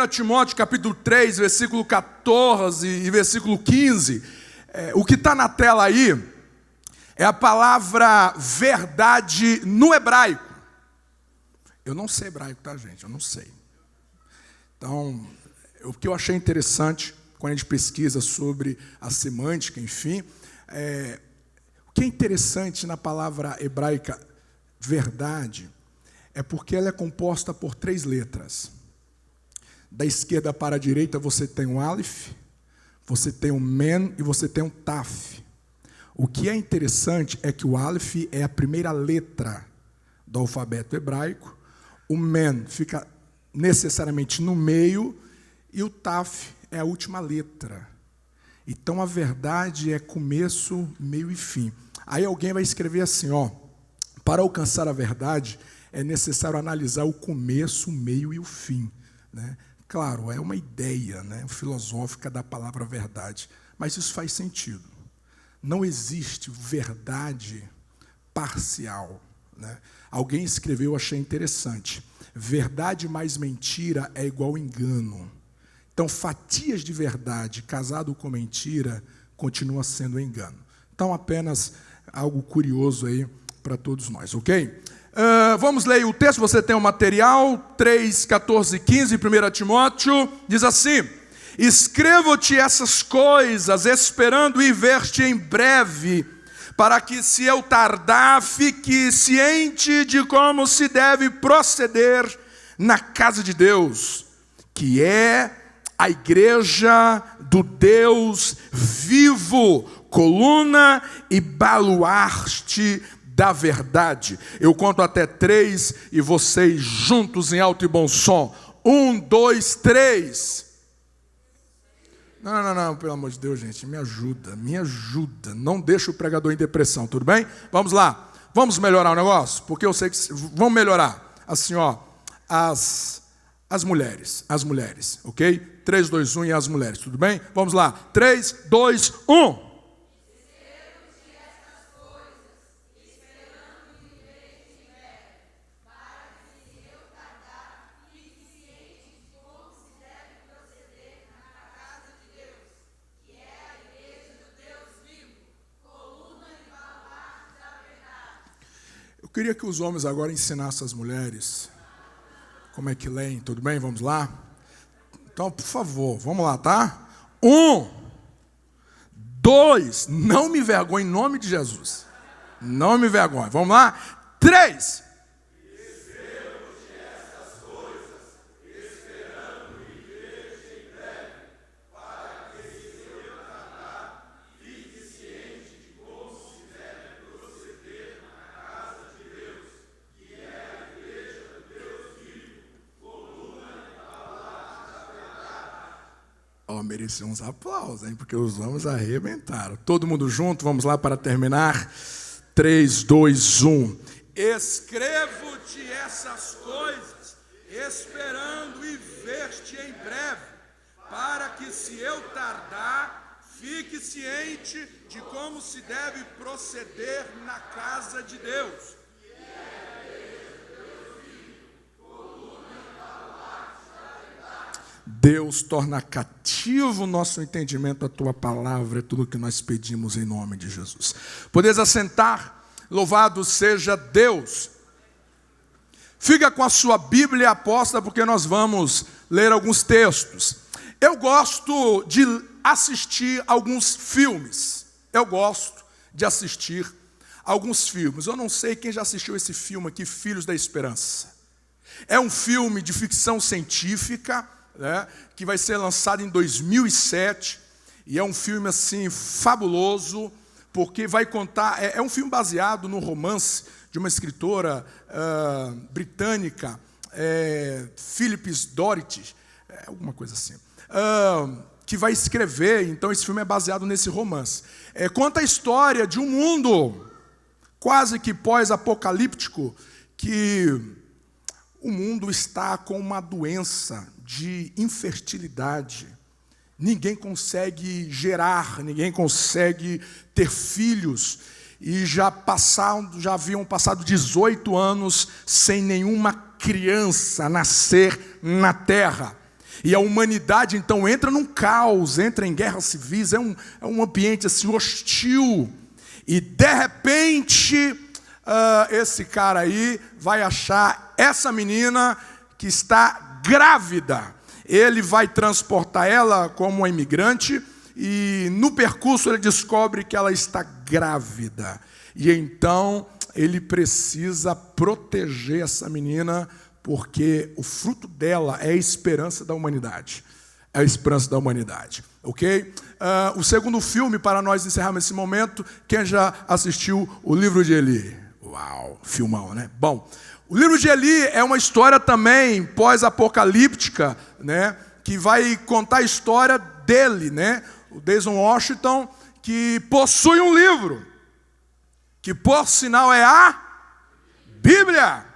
1 Timóteo capítulo 3, versículo 14 e versículo 15, o que está na tela aí é a palavra verdade no hebraico. Eu não sei hebraico, tá, gente? Eu não sei. Então, o que eu achei interessante quando a gente pesquisa sobre a semântica, enfim, o que é interessante na palavra hebraica verdade é porque ela é composta por 3 letras. Da esquerda para a direita você tem um Aleph, você tem um Men e você tem um Taf. O que é interessante é que o Aleph é a primeira letra do alfabeto hebraico, o Men fica necessariamente no meio e o Taf é a última letra. Então a verdade é começo, meio e fim. Aí alguém vai escrever assim, para alcançar a verdade é necessário analisar o começo, o meio e o fim, né? Claro, é uma ideia, né, filosófica da palavra verdade, mas isso faz sentido. Não existe verdade parcial, né? Alguém escreveu, eu achei interessante, verdade mais mentira é igual engano. Então, fatias de verdade casado com mentira continua sendo engano. Então, apenas algo curioso aí para todos nós, ok? Vamos ler o texto, você tem o material, 3, 14 e 15, 1 Timóteo, diz assim: escrevo-te essas coisas, esperando ir ver-te em breve, para que, se eu tardar, fique ciente de como se deve proceder na casa de Deus, que é a igreja do Deus vivo, coluna e baluarte da verdade. Eu conto até 3 e vocês juntos em alto e bom som. 1, 2, 3. Não, pelo amor de Deus, gente, me ajuda. Não deixa o pregador em depressão, tudo bem? Vamos lá, vamos melhorar o negócio? Porque eu sei que vamos melhorar. Assim, as mulheres, ok? 3, 2, 1 e as mulheres, tudo bem? Vamos lá, 3, 2, 1. Eu queria que os homens agora ensinassem as mulheres como é que leem, tudo bem? Vamos lá? Então, por favor, vamos lá, tá? 1, 2, não me vergonhe em nome de Jesus. Não me vergonhe. Vamos lá? 3. Merecia uns aplausos, hein? Porque os homens arrebentaram. Todo mundo junto, vamos lá para terminar. 3, 2, 1. Escrevo-te essas coisas, esperando e ver-te em breve, para que, se eu tardar, fique ciente de como se deve proceder na casa de Deus. Deus, torna cativo o nosso entendimento, a tua palavra, é tudo que nós pedimos em nome de Jesus. Podeis assentar, louvado seja Deus. Fica com a sua Bíblia aposta, porque nós vamos ler alguns textos. Eu gosto de assistir alguns filmes. Eu não sei quem já assistiu esse filme aqui, Filhos da Esperança. É um filme de ficção científica, né, que vai ser lançado em 2007, e é um filme assim fabuloso, porque vai contar, é um filme baseado no romance de uma escritora britânica, Phyllis Doherty, alguma coisa assim, que vai escrever. Então esse filme é baseado nesse romance. Conta a história de um mundo quase que pós-apocalíptico, que o mundo está com uma doença de infertilidade. Ninguém consegue gerar, ninguém consegue ter filhos. E já haviam passado 18 anos sem nenhuma criança nascer na terra. E a humanidade então entra num caos, entra em guerras civis, é um ambiente assim hostil. E de repente, esse cara aí vai achar essa menina que está grávida. Ele vai transportar ela como uma imigrante e no percurso ele descobre que ela está grávida. E então ele precisa proteger essa menina, porque o fruto dela é a esperança da humanidade. É a esperança da humanidade, ok? O segundo filme, para nós encerrarmos esse momento, quem já assistiu o livro de Eli? Uau, filmão, né? Bom, o livro de Eli é uma história também pós-apocalíptica, né? Que vai contar a história dele, né? O Denzel Washington, que possui um livro, que por sinal é a Bíblia.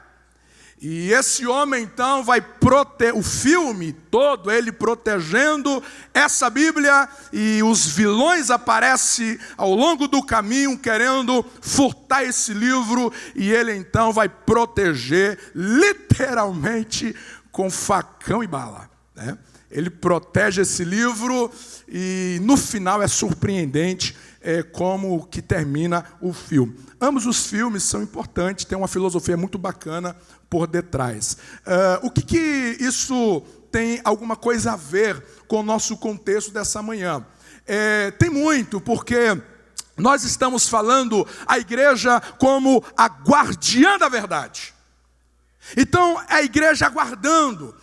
E esse homem então vai proteger, o filme todo, ele protegendo essa Bíblia, e os vilões aparecem ao longo do caminho querendo furtar esse livro, e ele então vai proteger literalmente com facão e bala, né? Ele protege esse livro e no final é surpreendente como que termina o filme. Ambos os filmes são importantes, tem uma filosofia muito bacana por detrás. O que isso tem alguma coisa a ver com o nosso contexto dessa manhã? Tem muito, porque nós estamos falando a igreja como a guardiã da verdade. Então, a igreja aguardando.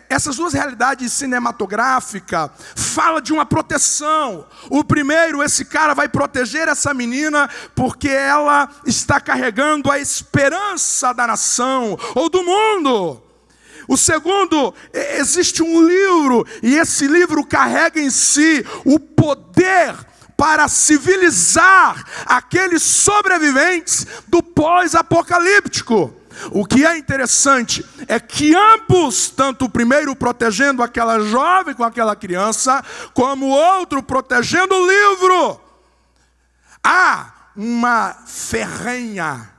Essas duas realidades cinematográficas falam de uma proteção. O primeiro, esse cara vai proteger essa menina porque ela está carregando a esperança da nação ou do mundo. O segundo, existe um livro, e esse livro carrega em si o poder para civilizar aqueles sobreviventes do pós-apocalíptico. O que é interessante é que ambos, tanto o primeiro protegendo aquela jovem com aquela criança, como o outro protegendo o livro, há uma ferrenha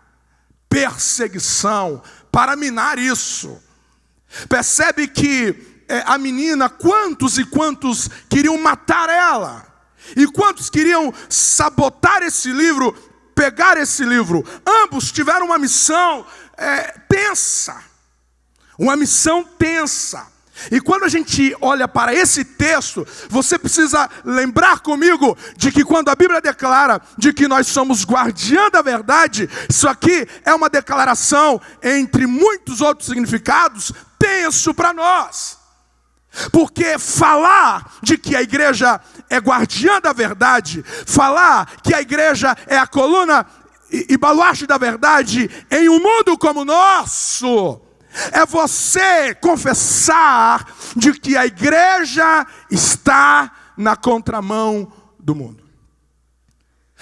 perseguição para minar isso. Percebe que a menina, quantos e quantos queriam matar ela, e quantos queriam sabotar esse livro, pegar esse livro. Ambos tiveram uma missão tensa, uma missão tensa. E quando a gente olha para esse texto, você precisa lembrar comigo de que quando a Bíblia declara de que nós somos guardiã da verdade, isso aqui é uma declaração entre muitos outros significados tenso para nós. Porque falar de que a igreja é guardiã da verdade, falar que a igreja é a coluna e baluarte da verdade em um mundo como o nosso, é você confessar de que a igreja está na contramão do mundo.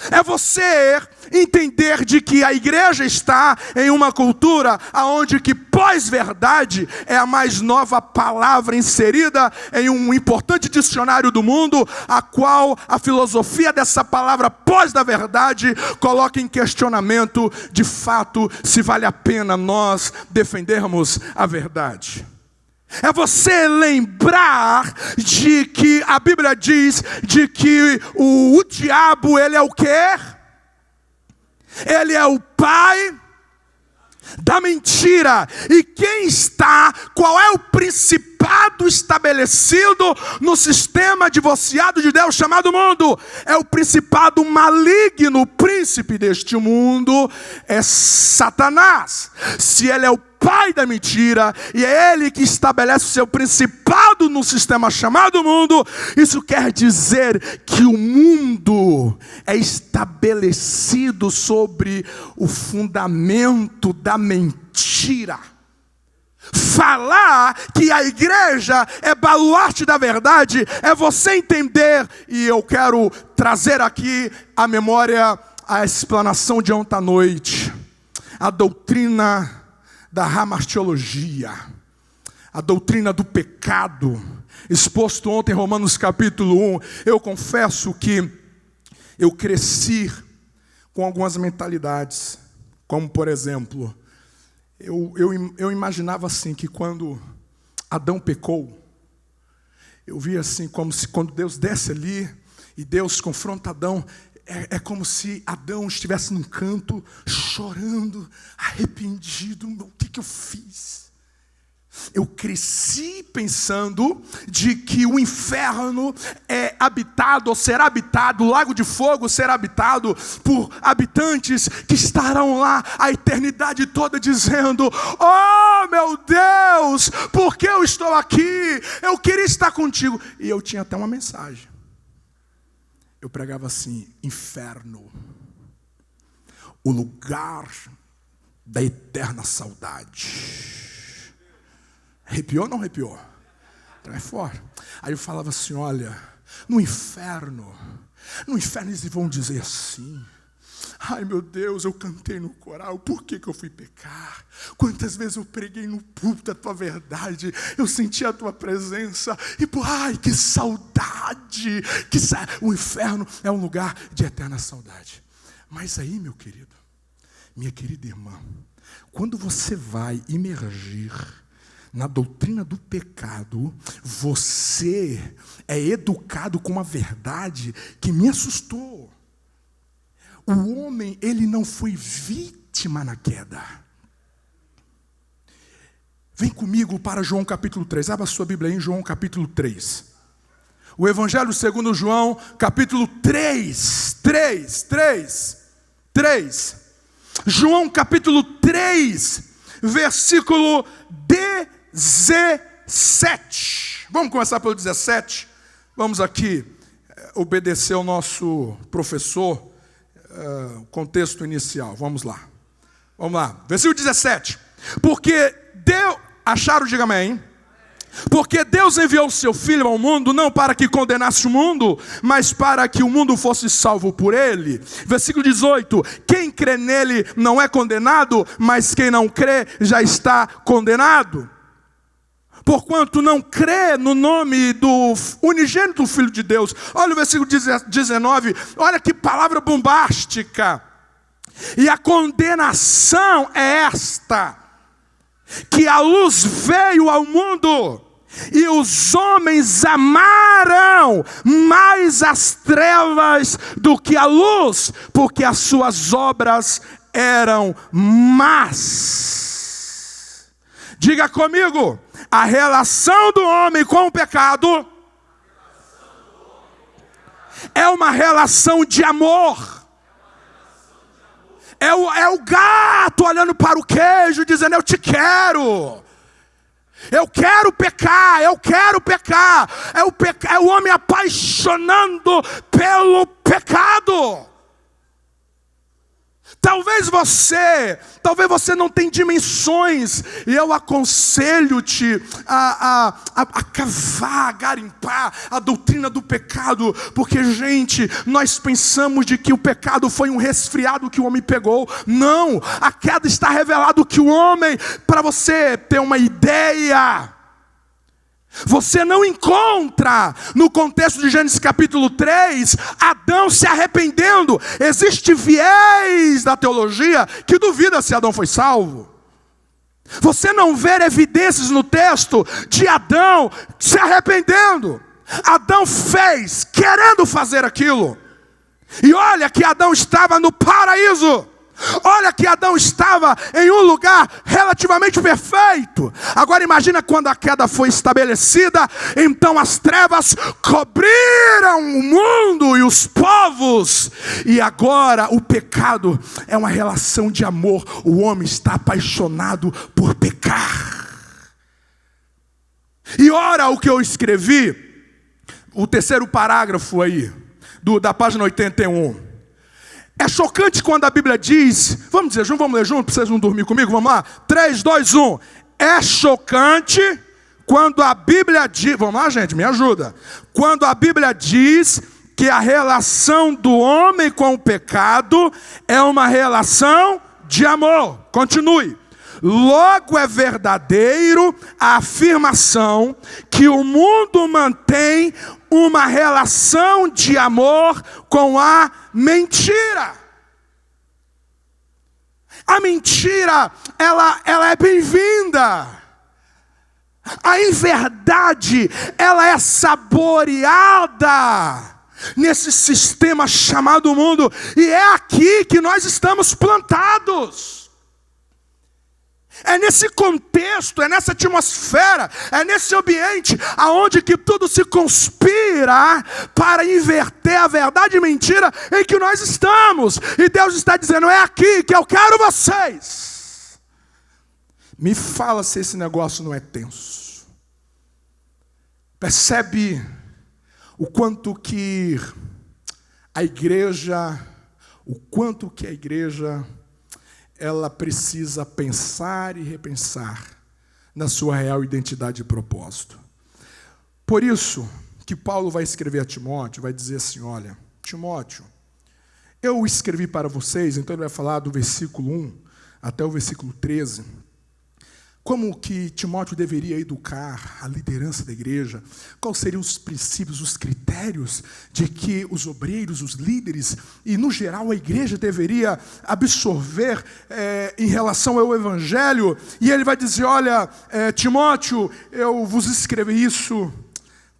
É você entender de que a igreja está em uma cultura onde que pós-verdade é a mais nova palavra inserida em um importante dicionário do mundo, a qual a filosofia dessa palavra pós da verdade coloca em questionamento, de fato, se vale a pena nós defendermos a verdade. É você lembrar de que a Bíblia diz de que o diabo, ele é o quê? Ele é o pai da mentira. E qual é o principado estabelecido no sistema divorciado de Deus chamado mundo? É o principado maligno, o príncipe deste mundo é Satanás. Se ele é o pai da mentira, e é ele que estabelece o seu principado no sistema chamado mundo, isso quer dizer que o mundo é estabelecido sobre o fundamento da mentira. Falar que a igreja é baluarte da verdade é você entender, e eu quero trazer aqui à memória a explanação de ontem à noite, a doutrina da hamartiologia, a doutrina do pecado, exposto ontem em Romanos capítulo 1. Eu confesso que eu cresci com algumas mentalidades, como por exemplo, eu imaginava assim, que quando Adão pecou, eu vi assim, como se quando Deus desce ali, e Deus confronta Adão, é como se Adão estivesse num canto, chorando, arrependido. O que eu fiz? Eu cresci pensando de que o inferno é habitado, ou será habitado, o lago de fogo será habitado por habitantes que estarão lá a eternidade toda dizendo: oh meu Deus, por que eu estou aqui? Eu queria estar contigo. E eu tinha até uma mensagem. Eu pregava assim: inferno, o lugar da eterna saudade. Arrepiou ou não arrepiou? Então é forte. Aí eu falava assim: olha, no inferno eles vão dizer assim: ai meu Deus, eu cantei no coral, por que eu fui pecar? Quantas vezes eu preguei no púlpito a tua verdade, eu senti a tua presença, e ai que saudade, o inferno é um lugar de eterna saudade. Mas aí, meu querido, minha querida irmã, quando você vai imergir na doutrina do pecado, você é educado com uma verdade que me assustou. O homem, ele não foi vítima na queda. Vem comigo para João capítulo 3. Abra a sua Bíblia aí em João capítulo 3. O Evangelho segundo João capítulo 3. João capítulo 3, versículo 17. Vamos começar pelo 17. Vamos aqui obedecer ao nosso professor. O contexto inicial, vamos lá, versículo 17, porque Deus, acharam, diga amém, porque Deus enviou o seu Filho ao mundo, não para que condenasse o mundo, mas para que o mundo fosse salvo por ele. Versículo 18, quem crê nele não é condenado, mas quem não crê já está condenado. Porquanto não crê no nome do unigênito Filho de Deus. Olha o versículo 19, olha que palavra bombástica. E a condenação é esta, que a luz veio ao mundo, e os homens amaram mais as trevas do que a luz, porque as suas obras eram más. Diga comigo: a relação do homem com o pecado é uma relação de amor. É o gato olhando para o queijo dizendo: eu te quero. Eu quero pecar, eu quero pecar. É o homem apaixonando pelo pecado. Talvez você não tenha dimensões, e eu aconselho-te a cavar, a garimpar a doutrina do pecado, porque, gente, nós pensamos de que o pecado foi um resfriado que o homem pegou. Não, a queda está revelado que o homem, para você ter uma ideia, você não encontra no contexto de Gênesis capítulo 3 Adão se arrependendo. Existe viés da teologia que duvida se Adão foi salvo. Você não vê evidências no texto de Adão se arrependendo. Adão fez querendo fazer aquilo. E olha que Adão estava no paraíso. Olha que Adão estava em um lugar relativamente perfeito. Agora imagina quando a queda foi estabelecida, então as trevas cobriram o mundo e os povos. E agora o pecado é uma relação de amor. O homem está apaixonado por pecar. E ora o que eu escrevi, o terceiro parágrafo aí, da página 81. É chocante quando a Bíblia diz, vamos dizer junto, vamos ler junto, para vocês não dormir comigo, vamos lá? 3, 2, 1. É chocante quando a Bíblia diz, vamos lá gente, me ajuda. Quando a Bíblia diz que a relação do homem com o pecado é uma relação de amor. Continue. Logo é verdadeiro a afirmação que o mundo mantém uma relação de amor com a mentira. A mentira, ela é bem-vinda. A inverdade, ela é saboreada nesse sistema chamado mundo. E é aqui que nós estamos plantados. É nesse contexto, é nessa atmosfera, é nesse ambiente aonde que tudo se conspira para inverter a verdade e mentira em que nós estamos. E Deus está dizendo, é aqui que eu quero vocês. Me fala se esse negócio não é tenso. Percebe o quanto que a igreja, ela precisa pensar e repensar na sua real identidade e propósito. Por isso que Paulo vai escrever a Timóteo, vai dizer assim, olha, Timóteo, eu escrevi para vocês, então ele vai falar do versículo 1 até o versículo 13, como que Timóteo deveria educar a liderança da igreja, quais seriam os princípios, os critérios de que os obreiros, os líderes e, no geral, a igreja deveria absorver em relação ao evangelho. E ele vai dizer, olha, Timóteo, eu vos escrevi isso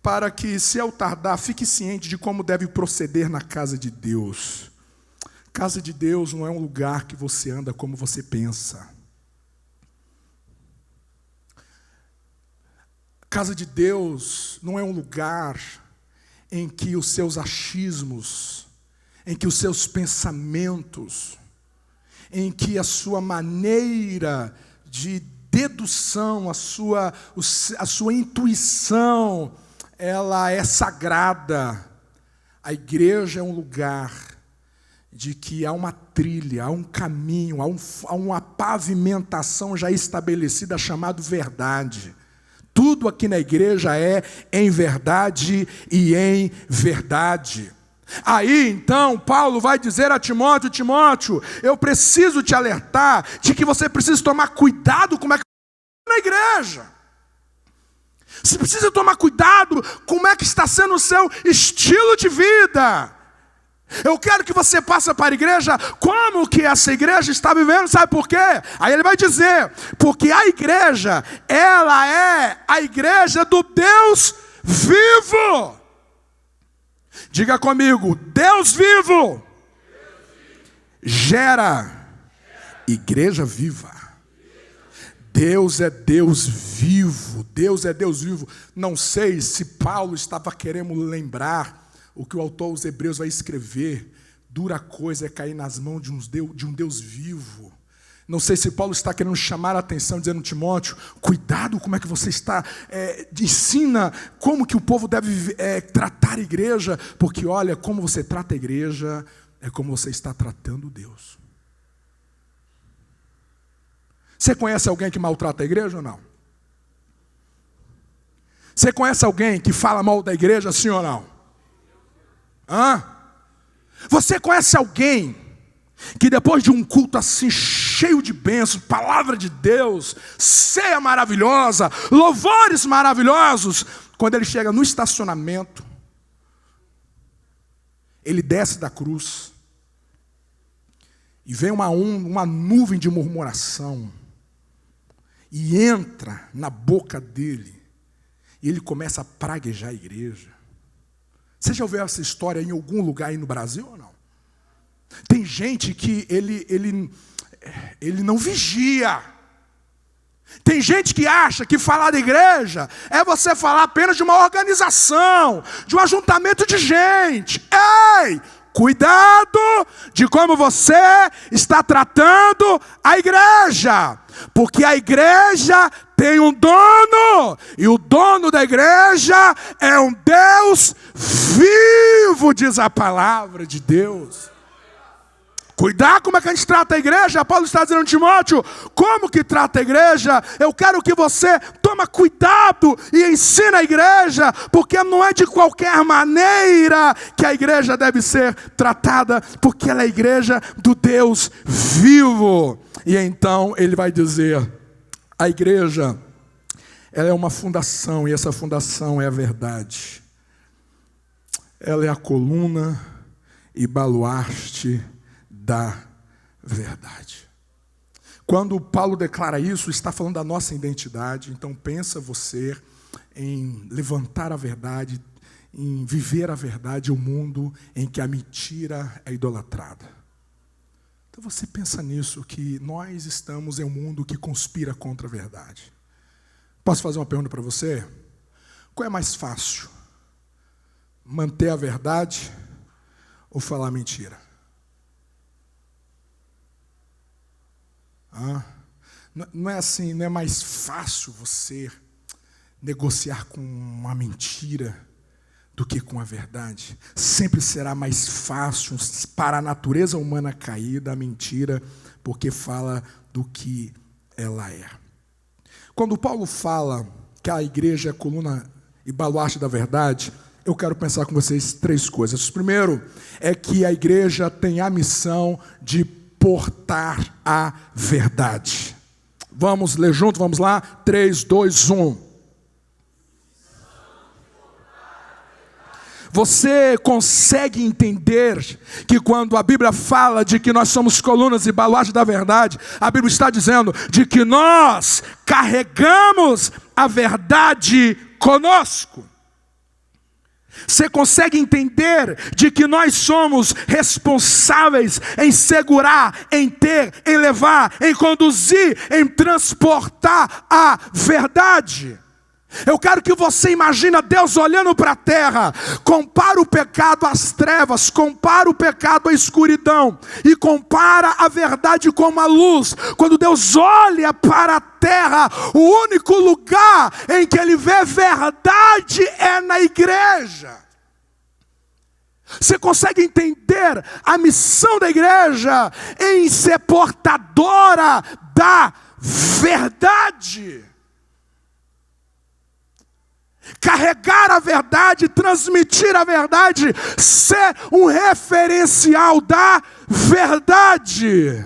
para que, se eu tardar, fique ciente de como deve proceder na casa de Deus. Casa de Deus não é um lugar que você anda como você pensa. Casa de Deus não é um lugar em que os seus achismos, em que os seus pensamentos, em que a sua maneira de dedução, a sua intuição, ela é sagrada. A igreja é um lugar de que há uma trilha, há um caminho, há uma pavimentação já estabelecida, chamada verdade. Tudo aqui na igreja é em verdade e em verdade. Aí, então, Paulo vai dizer a Timóteo, Timóteo, eu preciso te alertar de que você precisa tomar cuidado com como é que na igreja. Você precisa tomar cuidado com como é que está sendo o seu estilo de vida. Eu quero que você passe para a igreja como que essa igreja está vivendo, sabe por quê? Aí ele vai dizer, porque a igreja, ela é a igreja do Deus vivo. Diga comigo, Deus vivo gera igreja viva. Deus é Deus vivo, Deus é Deus vivo. Não sei se Paulo estava querendo lembrar o que o autor aos Hebreus vai escrever, dura coisa é cair nas mãos de um Deus vivo. Não sei se Paulo está querendo chamar a atenção, dizendo, Timóteo, cuidado como é que você está, ensina como que o povo deve tratar a igreja, porque olha, como você trata a igreja, é como você está tratando Deus. Você conhece alguém que maltrata a igreja ou não? Você conhece alguém que fala mal da igreja, sim ou não? Você conhece alguém que depois de um culto assim cheio de bênçãos, palavra de Deus, ceia maravilhosa, louvores maravilhosos, quando ele chega no estacionamento, ele desce da cruz e vem uma nuvem de murmuração e entra na boca dele e ele começa a praguejar a igreja. Você já ouviu essa história em algum lugar aí no Brasil ou não? Tem gente que ele não vigia. Tem gente que acha que falar da igreja é você falar apenas de uma organização, de um ajuntamento de gente. Ei, cuidado de como você está tratando a igreja, porque a igreja tem um dono, e o dono da igreja é um Deus vivo, diz a palavra de Deus. Cuidar como é que a gente trata a igreja. Paulo está dizendo, Timóteo, como que trata a igreja? Eu quero que você tome cuidado e ensine a igreja, porque não é de qualquer maneira que a igreja deve ser tratada, porque ela é a igreja do Deus vivo. E então ele vai dizer, a igreja, ela é uma fundação, e essa fundação é a verdade. Ela é a coluna e baluarte da verdade. Quando Paulo declara isso, está falando da nossa identidade. Então pensa você em levantar a verdade, em viver a verdade, o mundo em que a mentira é idolatrada. Então você pensa nisso, que nós estamos em um mundo que conspira contra a verdade. Posso fazer uma pergunta para você? Qual é mais fácil? Manter a verdade ou falar mentira? Não é assim, não é mais fácil você negociar com uma mentira do que com a verdade? Sempre será mais fácil para a natureza humana caída a mentira, porque fala do que ela é. Quando Paulo fala que a igreja é a coluna e baluarte da verdade, eu quero pensar com vocês 3 coisas. Primeiro é que a igreja tem a missão de portar a verdade. Vamos ler junto, vamos lá? 3, 2, 1. Você consegue entender que quando a Bíblia fala de que nós somos colunas e baluarte da verdade, a Bíblia está dizendo de que nós carregamos a verdade conosco. Você consegue entender de que nós somos responsáveis em segurar, em ter, em levar, em conduzir, em transportar a verdade? Eu quero que você imagine Deus olhando para a terra, compara o pecado às trevas, compara o pecado à escuridão e compara a verdade com a luz. Quando Deus olha para a terra, o único lugar em que Ele vê verdade é na igreja. Você consegue entender a missão da igreja em ser portadora da verdade? Carregar a verdade, transmitir a verdade, ser um referencial da verdade.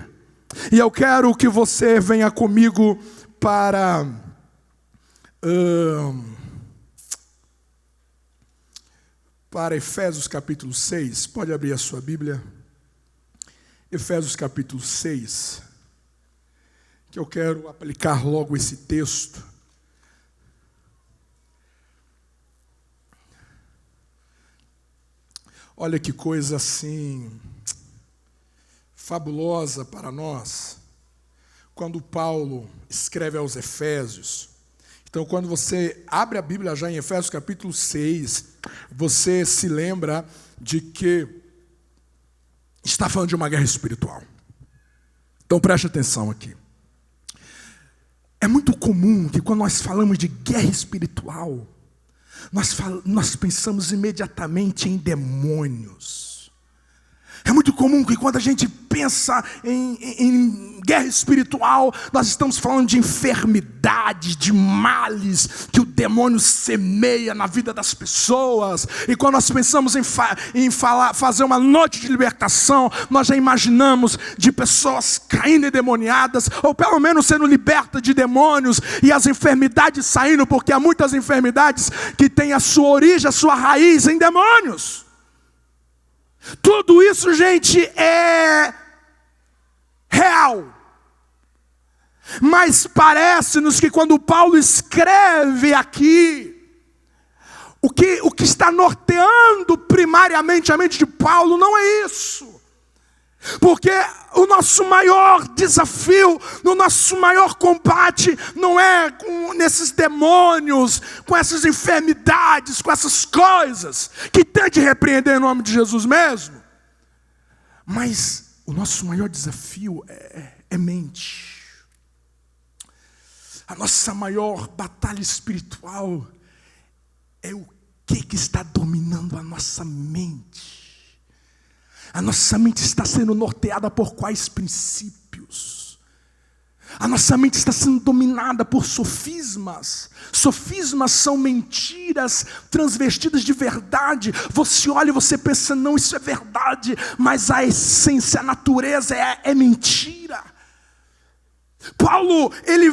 E eu quero que você venha comigo para Efésios capítulo 6. Pode abrir a sua Bíblia. Efésios capítulo 6. Que eu quero aplicar logo esse texto. Olha que coisa assim fabulosa para nós, quando Paulo escreve aos Efésios. Então, quando você abre a Bíblia já em Efésios capítulo 6, você se lembra de que está falando de uma guerra espiritual. Então, preste atenção aqui. É muito comum que quando nós falamos de guerra espiritual, nós pensamos imediatamente em demônios. É muito comum que quando a gente pensa em guerra espiritual, nós estamos falando de enfermidades, de males que o demônio semeia na vida das pessoas. E quando nós pensamos em fazer uma noite de libertação, nós já imaginamos de pessoas caindo endemoniadas, ou pelo menos sendo libertas de demônios, e as enfermidades saindo, porque há muitas enfermidades que têm a sua origem, a sua raiz em demônios. Tudo isso, gente, é real. Mas parece-nos que quando Paulo escreve aqui, o que está norteando primariamente a mente de Paulo não é isso. Porque o nosso maior desafio, o nosso maior combate não é nesses demônios, com essas enfermidades, com essas coisas que tem de repreender em nome de Jesus mesmo. Mas o nosso maior desafio é mente. A nossa maior batalha espiritual é o que está dominando a nossa mente. A nossa mente está sendo norteada por quais princípios? A nossa mente está sendo dominada por sofismas. Sofismas são mentiras transvestidas de verdade. Você olha e você pensa, não, isso é verdade, mas a essência, a natureza é mentira. Paulo,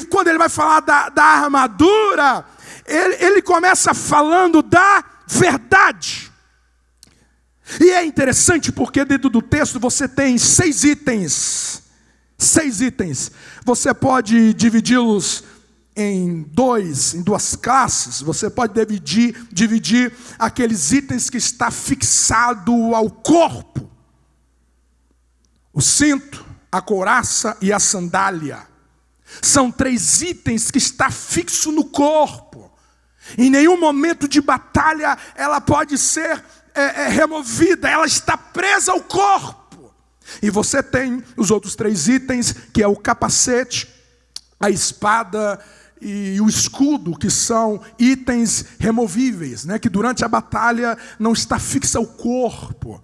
quando ele vai falar da armadura, ele começa falando da verdade. E é interessante porque dentro do texto você tem 6 itens 6 itens. Você pode dividi-los em duas classes. Você pode dividir aqueles itens que está fixado ao corpo: o cinto, a couraça e a sandália. São 3 itens que está fixo no corpo. Em nenhum momento de batalha ela pode ser removida, ela está presa ao corpo. E você tem os outros 3 itens, que é o capacete, a espada e o escudo, que são itens removíveis, né? Que durante a batalha não está fixa ao corpo.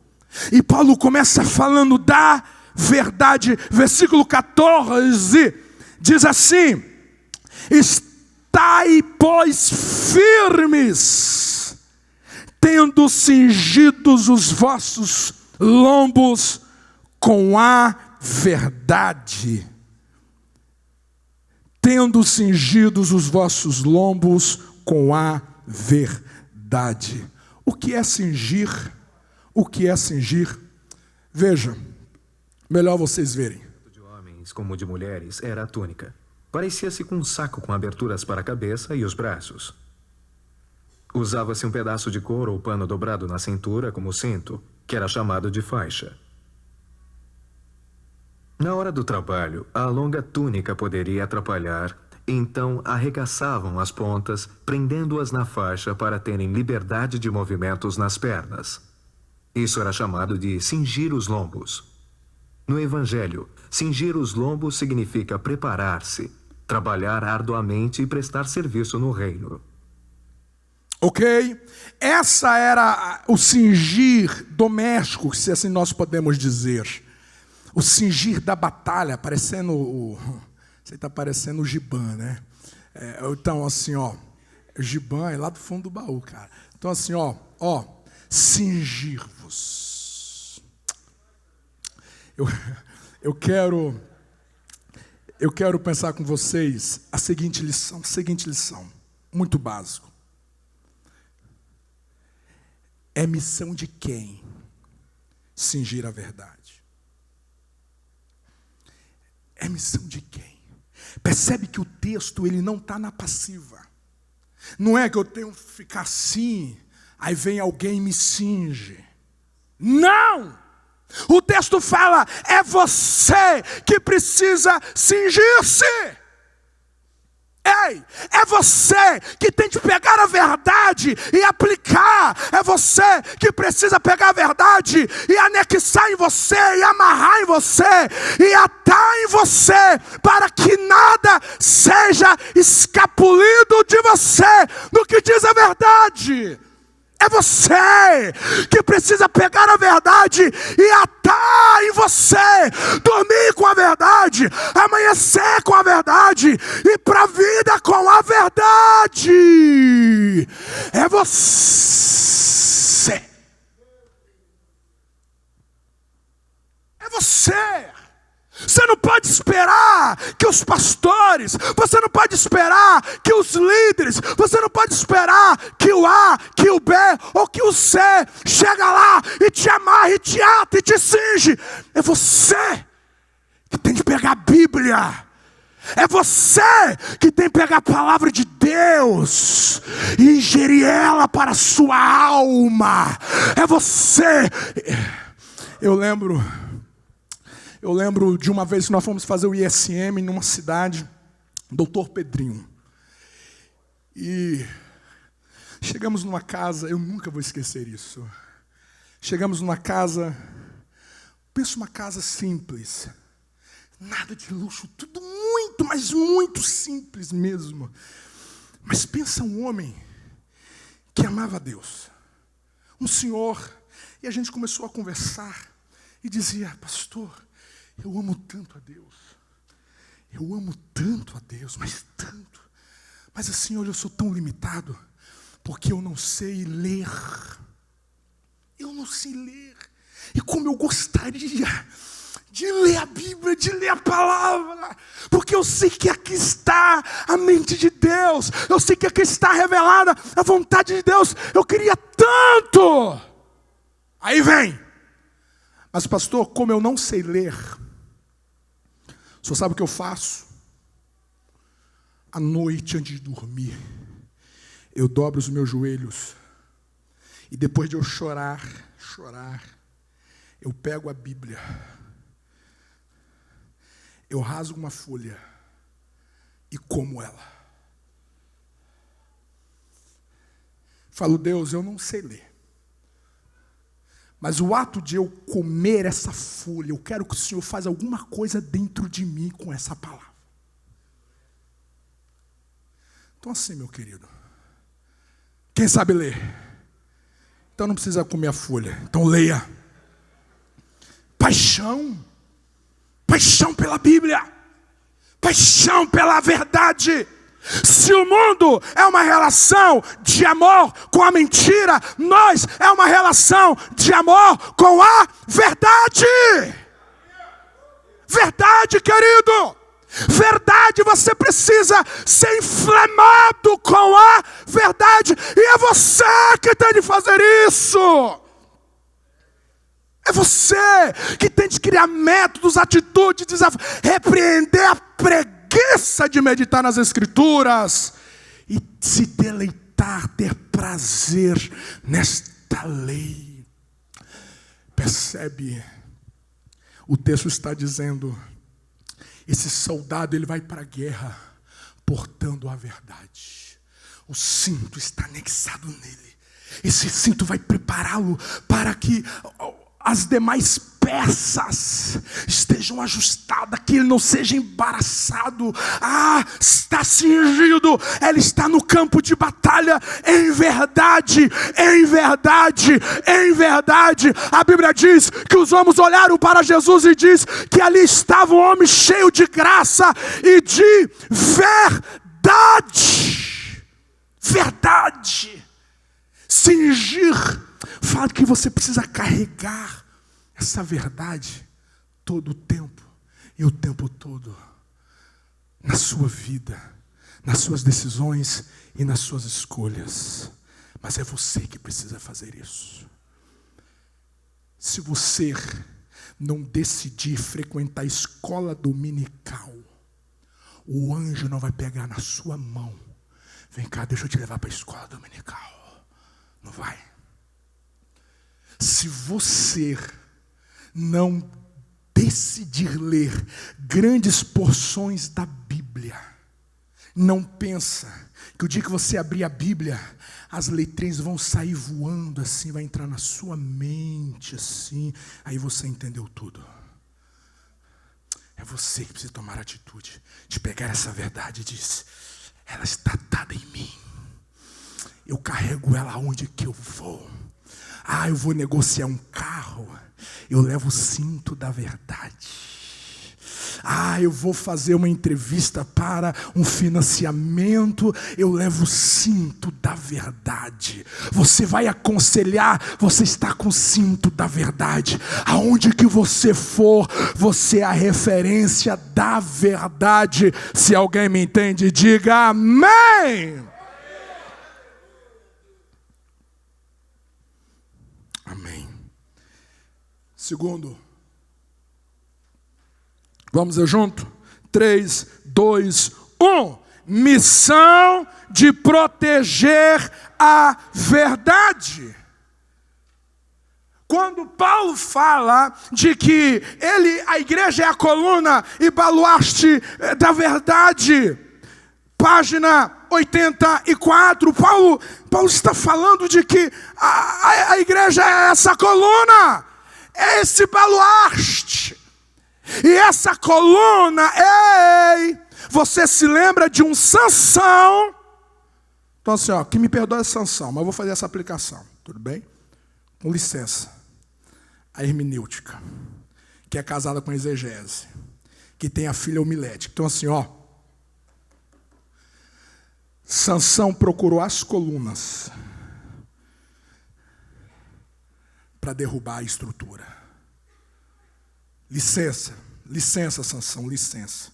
E Paulo começa falando da verdade. Versículo 14 diz assim: estai, pois, firmes, tendo cingidos os vossos lombos com a verdade. Tendo cingidos os vossos lombos com a verdade. O que é cingir? O que é cingir? Veja, melhor vocês verem. De homens como de mulheres era a túnica. Parecia-se com um saco com aberturas para a cabeça e os braços. Usava-se um pedaço de couro ou pano dobrado na cintura como cinto, que era chamado de faixa. Na hora do trabalho, a longa túnica poderia atrapalhar, então arregaçavam as pontas, prendendo-as na faixa para terem liberdade de movimentos nas pernas. Isso era chamado de cingir os lombos. No Evangelho, cingir os lombos significa preparar-se, trabalhar arduamente e prestar serviço no reino. Ok? Essa era o cingir doméstico, se assim nós podemos dizer. O cingir da batalha, parecendo você está parecendo o Gibã, né? Então, assim, ó, o Gibã é lá do fundo do baú, cara. Então, assim, ó, cingir-vos. Eu quero pensar com vocês a seguinte lição, muito básico. É missão de quem cingir a verdade? É missão de quem? Percebe que o texto ele não está na passiva. Não é que eu tenho que ficar assim, aí vem alguém e me cinge. Não! O texto fala, é você que precisa cingir-se. Ei, é você que tem que pegar a verdade e aplicar. É você que precisa pegar a verdade e anexar em você, e amarrar em você, e atar em você, para que nada seja escapulido de você no que diz a verdade. É você que precisa pegar a verdade e atar em você, dormir com a verdade, amanhecer com a verdade, ir para a vida com a verdade. É você. É você. Você não pode esperar que os pastores, você não pode esperar que os líderes, você não pode esperar que o A, que o B ou que o C chega lá e te amarre, e te ata e te cinge. É você que tem que pegar a Bíblia. É você que tem que pegar a palavra de Deus e ingerir ela para a sua alma. É você. Eu lembro de uma vez que nós fomos fazer o ISM numa cidade, Doutor Pedrinho. E chegamos numa casa, eu nunca vou esquecer isso. Chegamos numa casa, penso uma casa simples. Nada de luxo, tudo muito, mas muito simples mesmo. Mas pensa um homem que amava a Deus. Um senhor, e a gente começou a conversar e dizia, pastor, eu amo tanto a Deus. Eu amo tanto a Deus, mas tanto. Mas assim, olha, eu sou tão limitado, porque eu não sei ler. Eu não sei ler. E como eu gostaria de ler a Bíblia, de ler a palavra, porque eu sei que aqui está a mente de Deus. Eu sei que aqui está revelada a vontade de Deus. Eu queria tanto. Aí vem. Mas pastor, como eu não sei ler, Só sabe o que eu faço? À noite, antes de dormir, eu dobro os meus joelhos. E depois de eu chorar, eu pego a Bíblia. Eu rasgo uma folha e como ela. Falo, Deus, eu não sei ler. Mas o ato de eu comer essa folha, eu quero que o Senhor faça alguma coisa dentro de mim com essa palavra. Então assim, meu querido. Quem sabe ler? Então não precisa comer a folha. Então leia. Paixão. Paixão pela Bíblia. Paixão pela verdade. Se o mundo é uma relação de amor com a mentira, nós é uma relação de amor com a verdade. Verdade, querido. Verdade, você precisa ser inflamado com a verdade. E é você que tem de fazer isso. É você que tem de criar métodos, atitudes, desafios, repreender a preguiça de meditar nas Escrituras e se deleitar, ter prazer nesta lei. Percebe? O texto está dizendo, esse soldado ele vai para a guerra portando a verdade. O cinto está anexado nele. Esse cinto vai prepará-lo para que as demais peças estejam ajustadas, que ele não seja embaraçado. Está cingido, ele está no campo de batalha em verdade, em verdade, em verdade. A Bíblia diz que os homens olharam para Jesus e diz que ali estava um homem cheio de graça e de verdade. Verdade. Cingir fala que você precisa carregar essa verdade todo o tempo e o tempo todo na sua vida, nas suas decisões e nas suas escolhas. Mas é você que precisa fazer isso. Se você não decidir frequentar a escola dominical, o anjo não vai pegar na sua mão. Vem cá, deixa eu te levar para a escola dominical. Não vai. Se você não decidir ler grandes porções da Bíblia, não pensa que o dia que você abrir a Bíblia, as letrinhas vão sair voando assim, vai entrar na sua mente assim, aí você entendeu tudo. É você que precisa tomar a atitude de pegar essa verdade e dizer, ela está atada em mim, eu carrego ela aonde que eu vou. Eu vou negociar um carro, eu levo o cinto da verdade. Eu vou fazer uma entrevista para um financiamento, eu levo o cinto da verdade. Você vai aconselhar, você está com o cinto da verdade. Aonde que você for, você é a referência da verdade. Se alguém me entende, diga amém. Amém. Segundo, vamos ver junto? 3, 2, 1. Missão de proteger a verdade. Quando Paulo fala de que a igreja é a coluna e baluarte da verdade, página 84, Paulo está falando de que a igreja é essa coluna, é esse baluarte. E essa coluna, você se lembra de um Sansão? Então assim, que me perdoe Sansão, mas eu vou fazer essa aplicação, tudo bem? Com licença. A hermenêutica, que é casada com exegese, que tem a filha homilética. Então assim, Sansão procurou as colunas para derrubar a estrutura. Licença, Sansão, licença.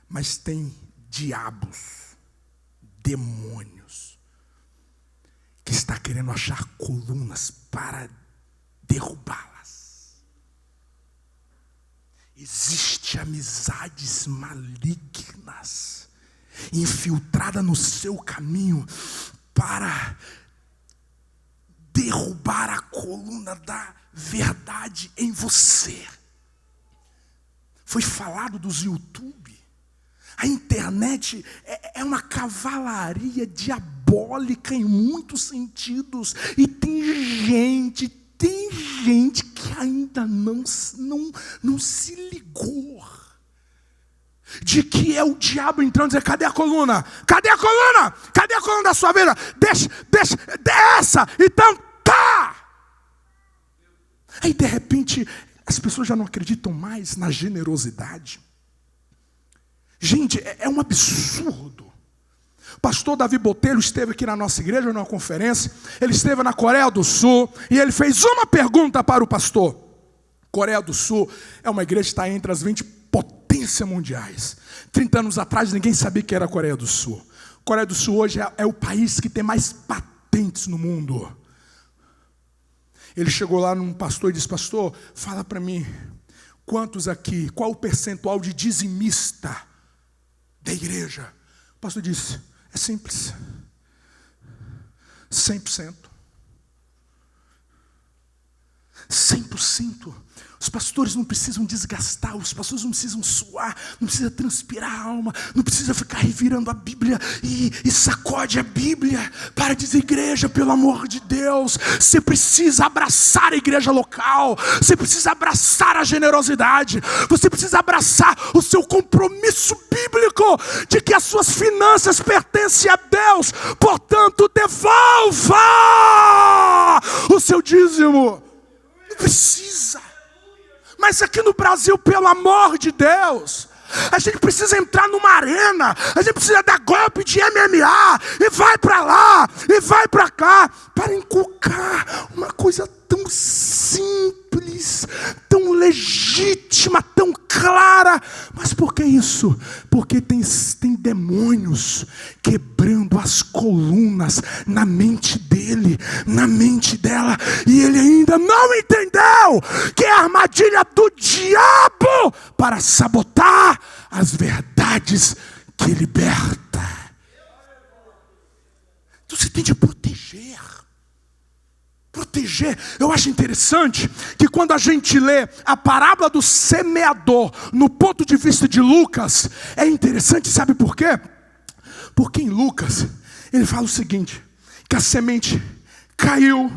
Mas tem diabos, demônios, que está querendo achar colunas para derrubá-las. Existem amizades malignas infiltradas no seu caminho para derrubar a coluna da verdade em você. Foi falado dos YouTube. A internet é uma cavalaria diabólica em muitos sentidos. E tem gente que ainda não se ligou de que é o diabo entrando e dizer: cadê a coluna? Cadê a coluna? Cadê a coluna da sua vida? Deixa essa. Então tá. Aí de repente as pessoas já não acreditam mais na generosidade. Gente, é um absurdo. O pastor Davi Botelho esteve aqui na nossa igreja, numa conferência. Ele esteve na Coreia do Sul e ele fez uma pergunta para o pastor. Coreia do Sul é uma igreja que está entre as 20 potências mundiais. 30 anos atrás ninguém sabia que era a Coreia do Sul. A Coreia do Sul hoje é o país que tem mais patentes no mundo. Ele chegou lá num pastor e disse: pastor, fala para mim, quantos aqui, qual o percentual de dizimista da igreja? O pastor disse: é simples, 100%. 100%. Os pastores não precisam desgastar, os pastores não precisam suar, não precisa transpirar a alma, não precisa ficar revirando a Bíblia e sacode a Bíblia para dizer: igreja, pelo amor de Deus, você precisa abraçar a igreja local, você precisa abraçar a generosidade, você precisa abraçar o seu compromisso bíblico de que as suas finanças pertencem a Deus, portanto devolva o seu dízimo. Não precisa. Mas aqui no Brasil, pelo amor de Deus, a gente precisa entrar numa arena, a gente precisa dar golpe de MMA, e vai para lá, e vai para cá, para inculcar uma coisa tão simples, tão legítima, tão clara. Mas por que isso? Porque tem demônios quebrando as colunas na mente dele, na mente dela, e ele ainda não entendeu que é a armadilha do diabo para sabotar as verdades que liberta. Então você tem de proteger. Eu acho interessante que quando a gente lê a parábola do semeador no ponto de vista de Lucas, é interessante, sabe por quê? Porque em Lucas ele fala o seguinte, que a semente caiu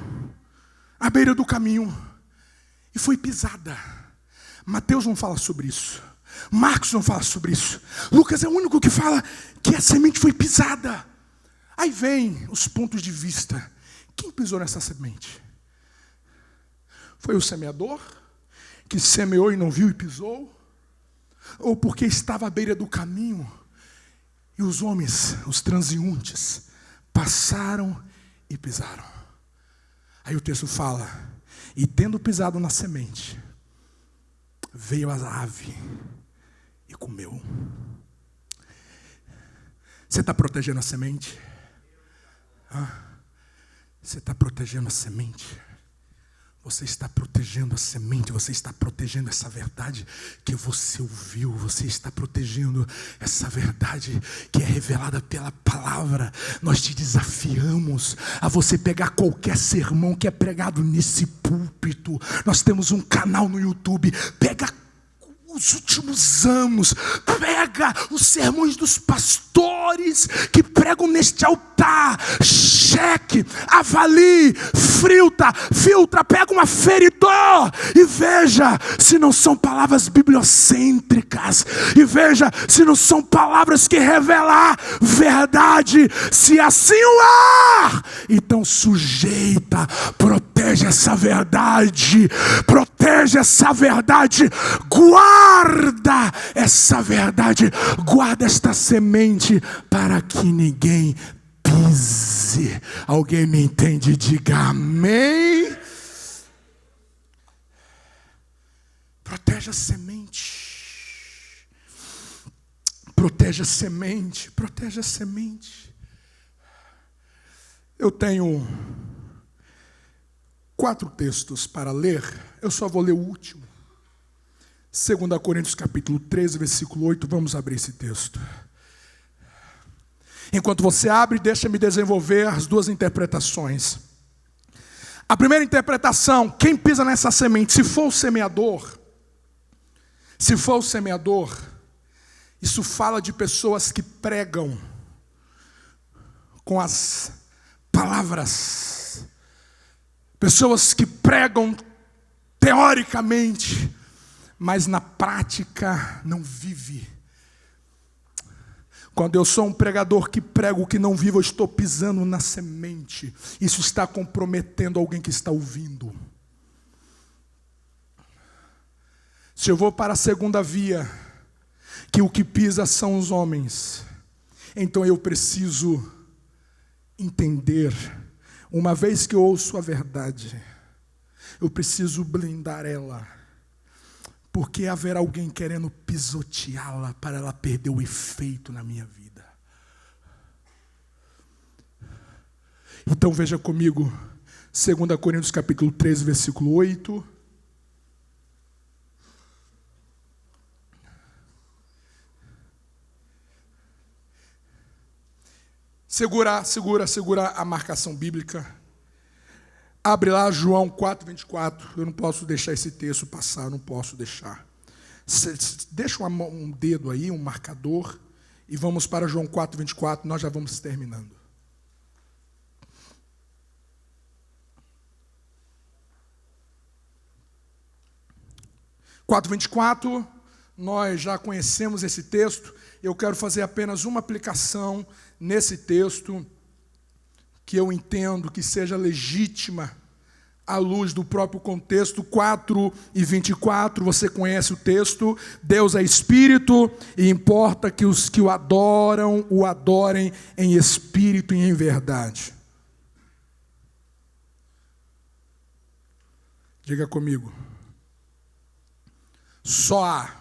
à beira do caminho e foi pisada. Mateus não fala sobre isso, Marcos não fala sobre isso, Lucas é o único que fala que a semente foi pisada. Aí vem os pontos de vista. Quem pisou nessa semente? Foi o semeador, que semeou e não viu e pisou? Ou porque estava à beira do caminho e os homens, os transeuntes, passaram e pisaram? Aí o texto fala: e tendo pisado na semente, veio a ave e comeu. Você está protegendo a semente? Você está protegendo a semente? Você está protegendo a semente, você está protegendo essa verdade que você ouviu, você está protegendo essa verdade que é revelada pela palavra. Nós te desafiamos a você pegar qualquer sermão que é pregado nesse púlpito. Nós temos um canal no YouTube, pega os últimos anos, pega os sermões dos pastores que pregam neste altar, cheque, avalie, filtra, pega um aferidor e veja se não são palavras bibliocêntricas, e veja se não são palavras que revelam verdade. Se assim o há, então sujeita, protege essa verdade, guarda essa verdade, guarda esta semente para que ninguém pise. Alguém me entende? Diga amém. Protege a semente. Protege a semente. Protege a semente. Eu tenho 4 textos para ler. Eu só vou ler o último. 2 Coríntios capítulo 13, versículo 8, vamos abrir esse texto. Enquanto você abre, deixa-me desenvolver as duas interpretações. A primeira interpretação, quem pisa nessa semente, se for o semeador, isso fala de pessoas que pregam com as palavras, pessoas que pregam teoricamente, mas na prática não vive. Quando eu sou um pregador que prego que não vivo, eu estou pisando na semente. Isso está comprometendo alguém que está ouvindo. Se eu vou para a segunda via, que o que pisa são os homens, então eu preciso entender, uma vez que eu ouço a verdade, eu preciso blindar ela, porque haverá alguém querendo pisoteá-la para ela perder o efeito na minha vida. Então veja comigo, 2 Coríntios capítulo 13, versículo 8. Segura a marcação bíblica. Abre lá João 4:24. Eu não posso deixar esse texto passar, não posso deixar. Deixa um dedo aí, um marcador, e vamos para João 4:24, nós já vamos terminando. João 4:24, nós já conhecemos esse texto. Eu quero fazer apenas uma aplicação nesse texto, que eu entendo que seja legítima à luz do próprio contexto. 4:24, você conhece o texto. Deus é espírito e importa que os que o adoram, o adorem em espírito e em verdade. Diga comigo. Só há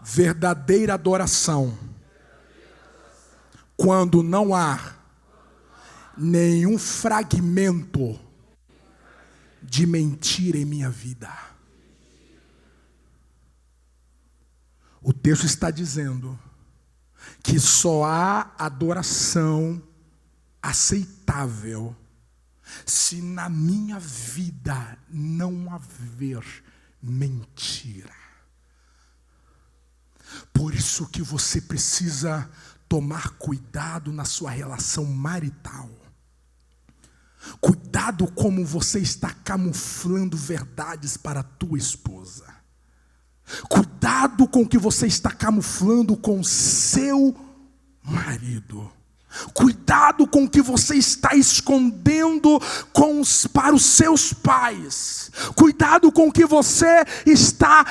verdadeira adoração quando não há nenhum fragmento de mentira em minha vida. O texto está dizendo que só há adoração aceitável se na minha vida não haver mentira. Por isso que você precisa tomar cuidado na sua relação marital. Cuidado como você está camuflando verdades para a tua esposa. Cuidado com o que você está camuflando com o seu marido. Cuidado com o que você está escondendo para os seus pais. Cuidado com o que você está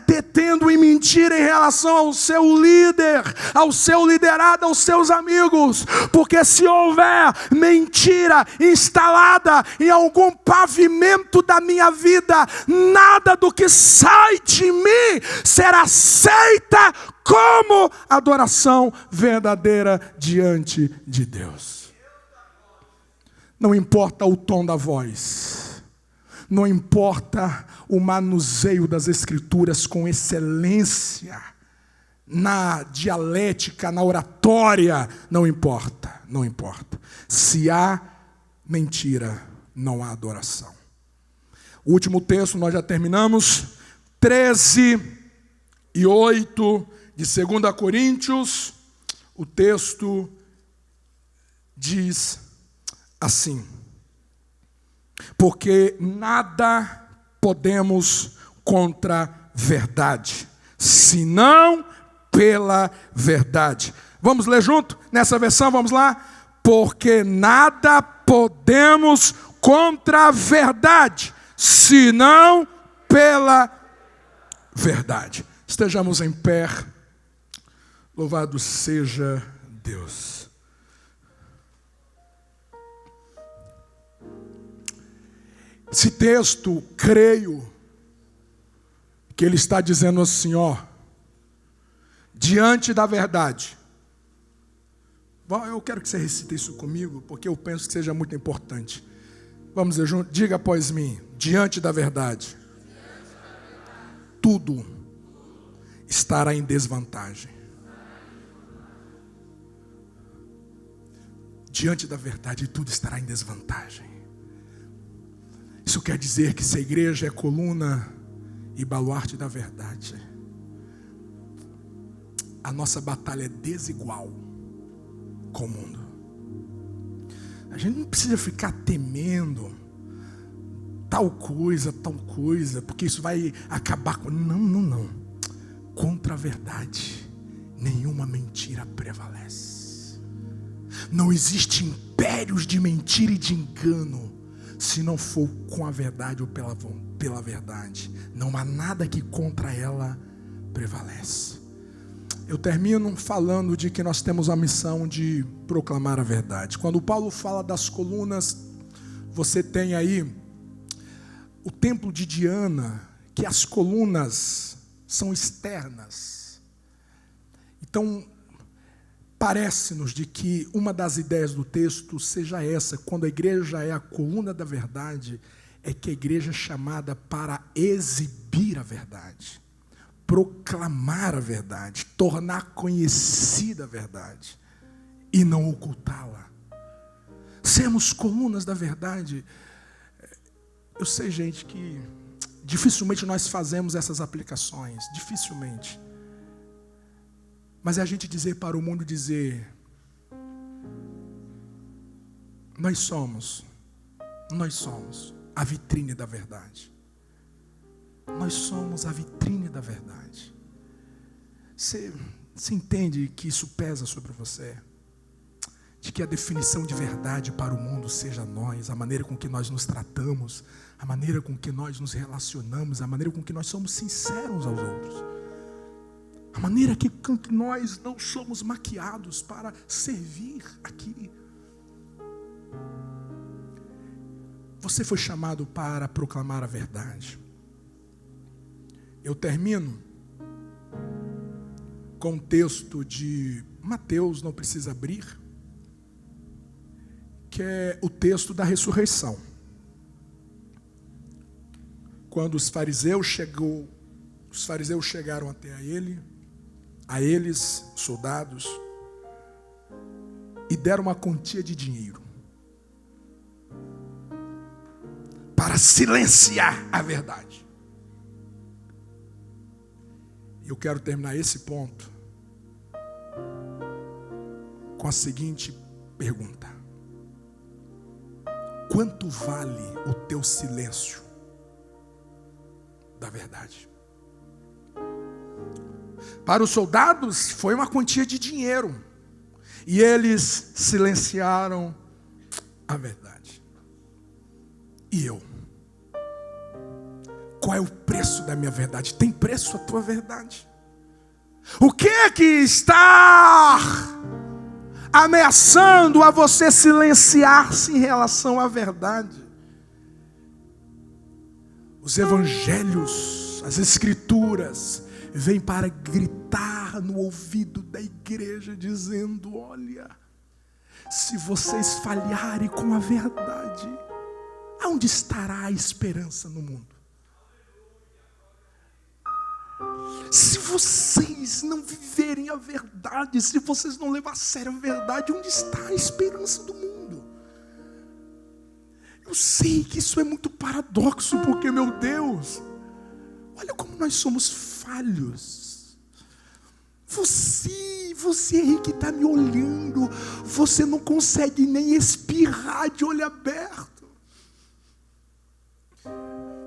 detendo em mentira em relação ao seu líder, ao seu liderado, aos seus amigos. Porque se houver mentira instalada em algum pavimento da minha vida, nada do que sai de mim será aceita como adoração verdadeira diante de Deus. Não importa o tom da voz, não importa o manuseio das escrituras com excelência, na dialética, na oratória, não importa. Se há mentira, não há adoração. O último texto, nós já terminamos, 13:8 de 2 Coríntios, o texto diz assim: porque nada podemos contra a verdade, senão pela verdade. Vamos ler junto nessa versão, vamos lá? Porque nada podemos contra a verdade, senão pela verdade. Estejamos em pé. Louvado seja Deus. Esse texto, creio que ele está dizendo assim, diante da verdade. Eu quero que você recite isso comigo, porque eu penso que seja muito importante. Vamos dizer junto, diga após mim, diante da verdade. tudo estará em desvantagem. Diante da verdade, tudo estará em desvantagem. Isso quer dizer que se a igreja é coluna e baluarte da verdade, a nossa batalha é desigual com o mundo. A gente não precisa ficar temendo tal coisa, porque isso vai acabar com... Não. Contra a verdade, nenhuma mentira prevalece. Não existe impérios de mentira e de engano, se não for com a verdade ou pela verdade. Não há nada que contra ela prevalece. Eu termino falando de que nós temos a missão de proclamar a verdade. Quando Paulo fala das colunas, você tem aí o templo de Diana, que as colunas são externas. Então, parece-nos de que uma das ideias do texto seja essa: quando a igreja é a coluna da verdade, é que a igreja é chamada para exibir a verdade, proclamar a verdade, tornar conhecida a verdade e não ocultá-la. Sermos colunas da verdade. Eu sei, gente, que dificilmente nós fazemos essas aplicações, dificilmente. Mas é a gente dizer para o mundo, nós somos a vitrine da verdade. Nós somos a vitrine da verdade. Você entende que isso pesa sobre você? De que a definição de verdade para o mundo seja nós, a maneira com que nós nos tratamos, a maneira com que nós nos relacionamos, a maneira com que nós somos sinceros aos outros. A maneira que nós não somos maquiados para servir aqui. Você foi chamado para proclamar a verdade. Eu termino com um texto de Mateus, não precisa abrir, que é o texto da ressurreição. Quando os fariseus chegaram até a eles, soldados, e deram uma quantia de dinheiro para silenciar a verdade. Eu quero terminar esse ponto com a seguinte pergunta: quanto vale o teu silêncio da verdade? Para os soldados foi uma quantia de dinheiro, e eles silenciaram a verdade. E eu? Qual é o preço da minha verdade? Tem preço a tua verdade? O que é que está ameaçando a você silenciar-se em relação à verdade? Os evangelhos, as escrituras, vêm para gritar no ouvido da igreja, dizendo: olha, se vocês falharem com a verdade, aonde estará a esperança no mundo? Se vocês não viverem a verdade, se vocês não levarem a sério a verdade, onde está a esperança do mundo? Eu sei que isso é muito paradoxo, porque, meu Deus, olha como nós somos falhos. Você aí que está me olhando, você não consegue nem espirrar de olho aberto.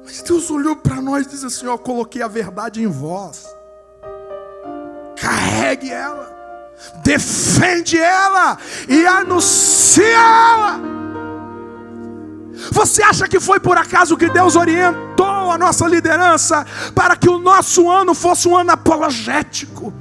Mas Deus olhou para nós e disse assim: ó, coloquei a verdade em vós. Carregue ela, defende ela e anuncia ela. Você acha que foi por acaso que Deus orientou a nossa liderança para que o nosso ano fosse um ano apologético?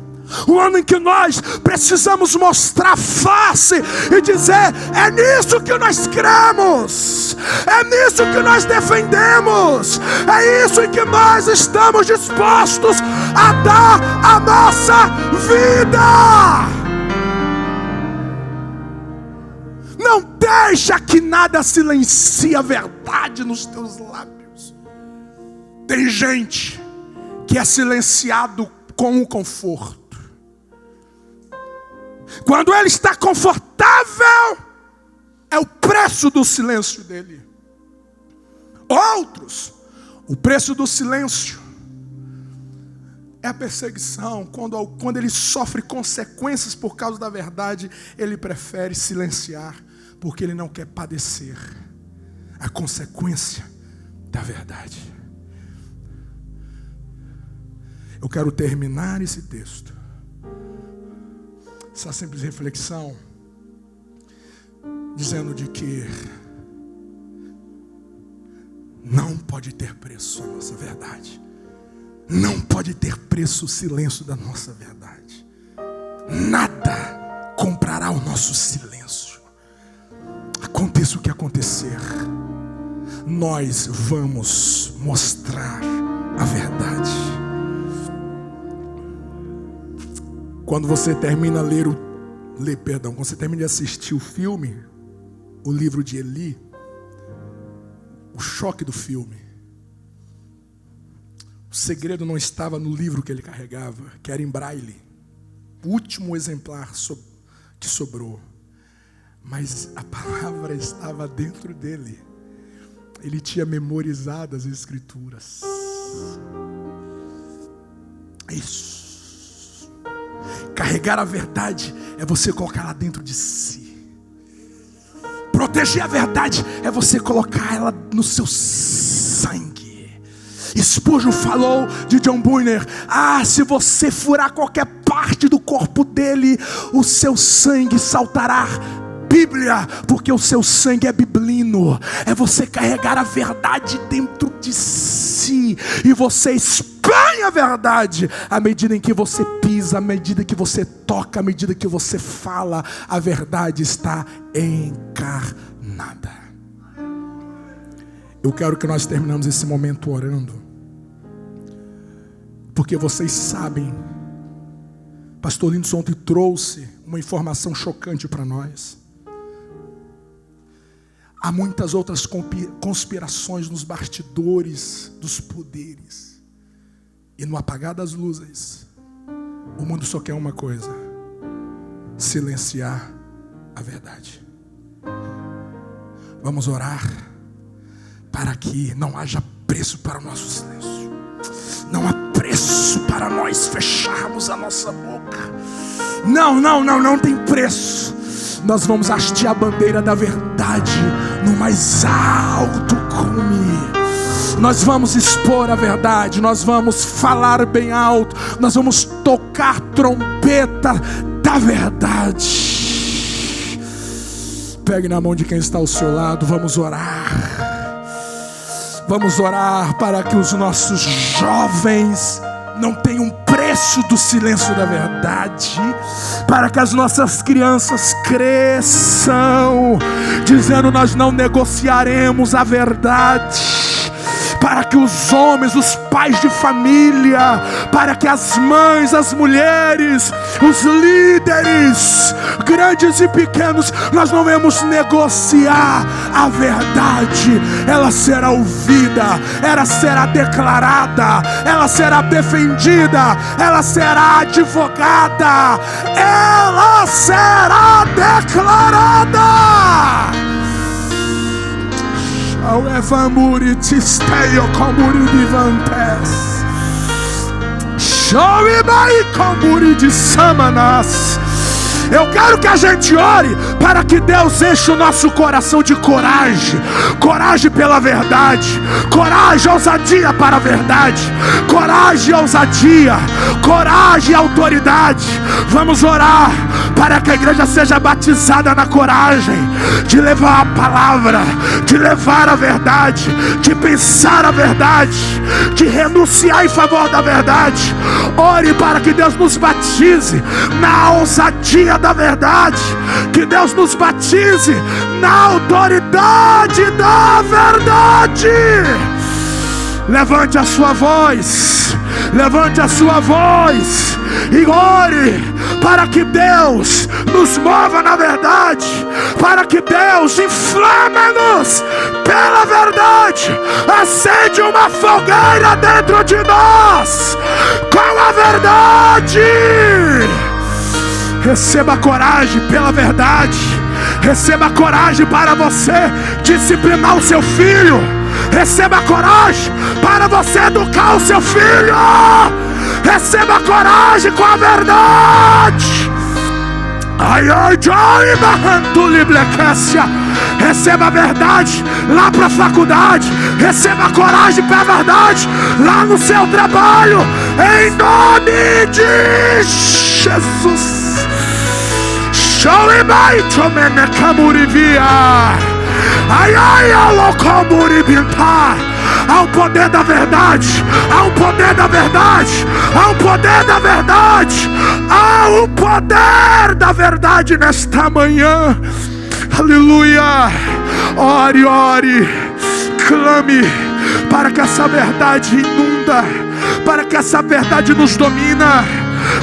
Um ano em que nós precisamos mostrar face e dizer: é nisso que nós cremos, é nisso que nós defendemos, é isso em que nós estamos dispostos a dar a nossa vida. Não deixa que nada silencie a verdade nos teus lábios. Tem gente que é silenciado com o conforto. Quando ele está confortável, é o preço do silêncio dele. Outros, o preço do silêncio é a perseguição. Quando ele sofre consequências por causa da verdade, ele prefere silenciar, porque ele não quer padecer a consequência da verdade. Eu quero terminar esse texto, essa simples reflexão, dizendo de que não pode ter preço a nossa verdade. Não pode ter preço o silêncio da nossa verdade. Nada comprará o nosso silêncio. Aconteça o que acontecer, nós vamos mostrar a verdade. Quando você termina quando você termina de assistir o filme, o livro de Eli, o choque do filme, o segredo não estava no livro que ele carregava, que era em braille, o último exemplar que sobrou, mas a palavra estava dentro dele. Ele tinha memorizado as escrituras. Isso. Carregar a verdade é você colocar ela dentro de si. Proteger a verdade é você colocar ela no seu sangue. Spurgeon falou de John Bunyan: se você furar qualquer parte do corpo dele, o seu sangue saltará. Bíblia, porque o seu sangue é biblino. É você carregar a verdade dentro de si, e você expõe a verdade à medida em que você pisa, à medida que você toca, à medida que você fala. A verdade está encarnada. Eu quero que nós terminemos esse momento orando, porque vocês sabem, pastor Lindsson ontem trouxe uma informação chocante para nós. Há muitas outras conspirações nos bastidores dos poderes. E no apagar das luzes, o mundo só quer uma coisa: silenciar a verdade. Vamos orar para que não haja preço para o nosso silêncio. Não há preço para nós fecharmos a nossa boca. Não tem preço. Nós vamos hastear a bandeira da verdade no mais alto cume. Nós vamos expor a verdade, nós vamos falar bem alto, nós vamos tocar trombeta da verdade. Pegue na mão de quem está ao seu lado, vamos orar. Vamos orar para que os nossos jovens não tenham preço do silêncio da verdade, para que as nossas crianças cresçam dizendo: nós não negociaremos a verdade. Para que os homens, os pais de família, para que as mães, as mulheres, os líderes, grandes e pequenos, nós não vamos negociar a verdade. Ela será ouvida, ela será declarada, ela será defendida, ela será advogada, ela será declarada. Eu quero que a gente ore para que Deus enche o nosso coração de coragem. Coragem pela verdade. Coragem e ousadia para a verdade. Coragem e ousadia. Coragem e autoridade. Vamos orar para que a igreja seja batizada na coragem de levar a palavra, de levar a verdade, de pensar a verdade, de renunciar em favor da verdade. Ore para que Deus nos batize na ousadia da verdade, que Deus nos batize na autoridade da verdade. Levante a sua voz, levante a sua voz e ore para que Deus nos mova na verdade, para que Deus inflama-nos pela verdade. Acende uma fogueira dentro de nós com a verdade. Receba coragem pela verdade. Receba coragem para você disciplinar o seu filho. Receba coragem para você educar o seu filho. Receba coragem com a verdade. Receba a verdade lá para a faculdade. Receba a coragem para a verdade lá no seu trabalho. Em nome de Jesus. Há um poder da verdade. Há um poder da verdade. Há um poder da verdade. Há um poder da verdade nesta manhã. Aleluia. Ore, ore. Clame para que essa verdade inunda, para que essa verdade nos domina,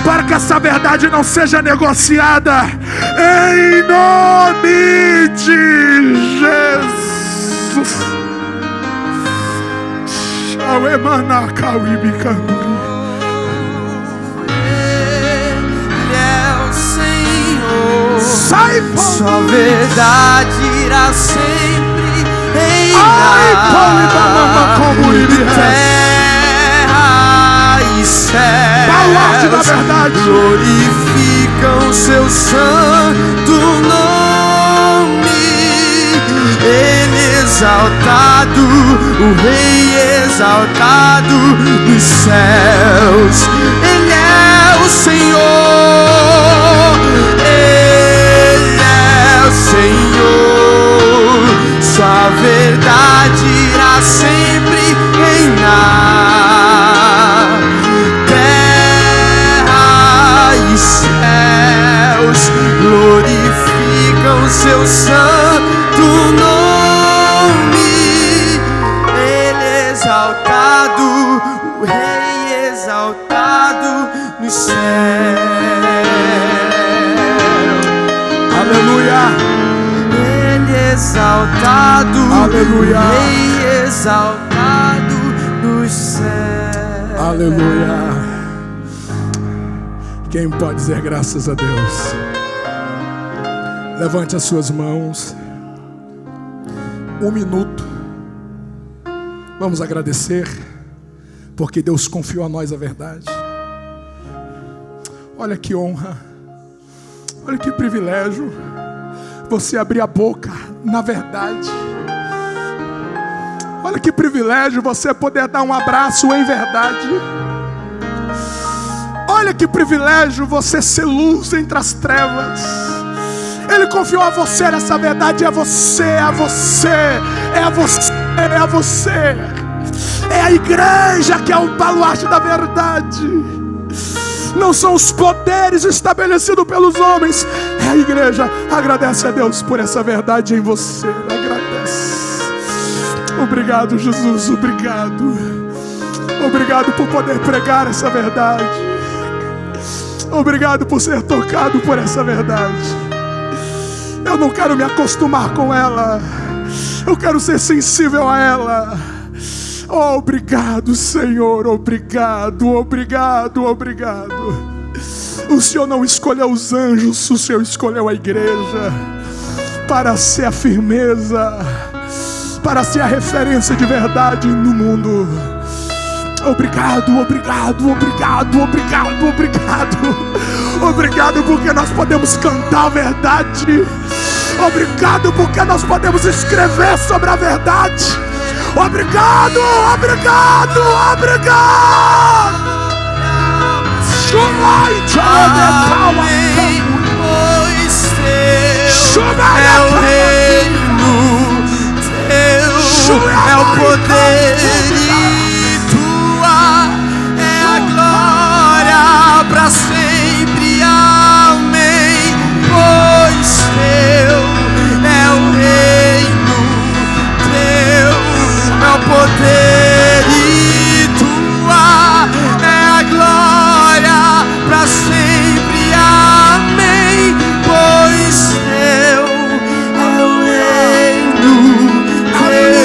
para que essa verdade não seja negociada. Em nome de Jesus. Sai, sua verdade irá sempre reinar. Terra e céus glorificam seu santo nome. Ele exaltado, o Rei exaltado nos céus. Ele é o Senhor. Ele é o Senhor. Sua verdade irá sempre reinar. Terra e céus glorificam seu santo nome. Ele exaltado, o Rei exaltado nos céus. Aleluia. Ele exaltado, aleluia. o Rei exaltado nos céus. Aleluia. Quem pode dizer graças a Deus? Levante as suas mãos. 1 minuto. Vamos agradecer, porque Deus confiou a nós a verdade. Olha que honra, olha que privilégio você abrir a boca na verdade. Olha que privilégio você poder dar um abraço em verdade. Olha que privilégio você ser luz entre as trevas. Ele confiou a você essa verdade. É você, é você, é você, é você. É a igreja que é o baluarte da verdade. Não são os poderes estabelecidos pelos homens. É a igreja. Agradece a Deus por essa verdade em você. Agradece. Obrigado, Jesus. Obrigado. Obrigado por poder pregar essa verdade. Obrigado por ser tocado por essa verdade. Eu não quero me acostumar com ela. Eu quero ser sensível a ela. Oh, obrigado, Senhor. Obrigado, obrigado, obrigado. O Senhor não escolheu os anjos, o Senhor escolheu a igreja para ser a firmeza, para ser a referência de verdade no mundo. Obrigado, obrigado, obrigado, obrigado, obrigado. Obrigado porque nós podemos cantar a verdade. Obrigado porque nós podemos escrever sobre a verdade. Obrigado, obrigado, obrigado. Amém, pois teu é o reino, teu é o poder e tua é a glória para sempre. Amém, pois teu é o reino, teu é o poder e tua é a glória para sempre. Amém, pois teu é o reino, teu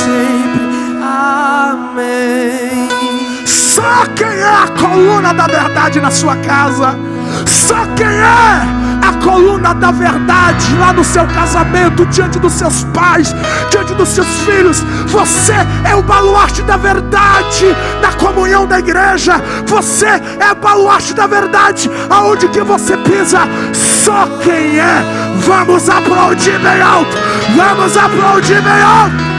sempre. Amém. Só quem é a coluna da verdade na sua casa, só quem é a coluna da verdade lá no seu casamento, diante dos seus pais, diante dos seus filhos, você é o baluarte da verdade na comunhão da igreja, você é o baluarte da verdade aonde que você pisa. Só quem é. Vamos aplaudir bem alto, vamos aplaudir bem alto.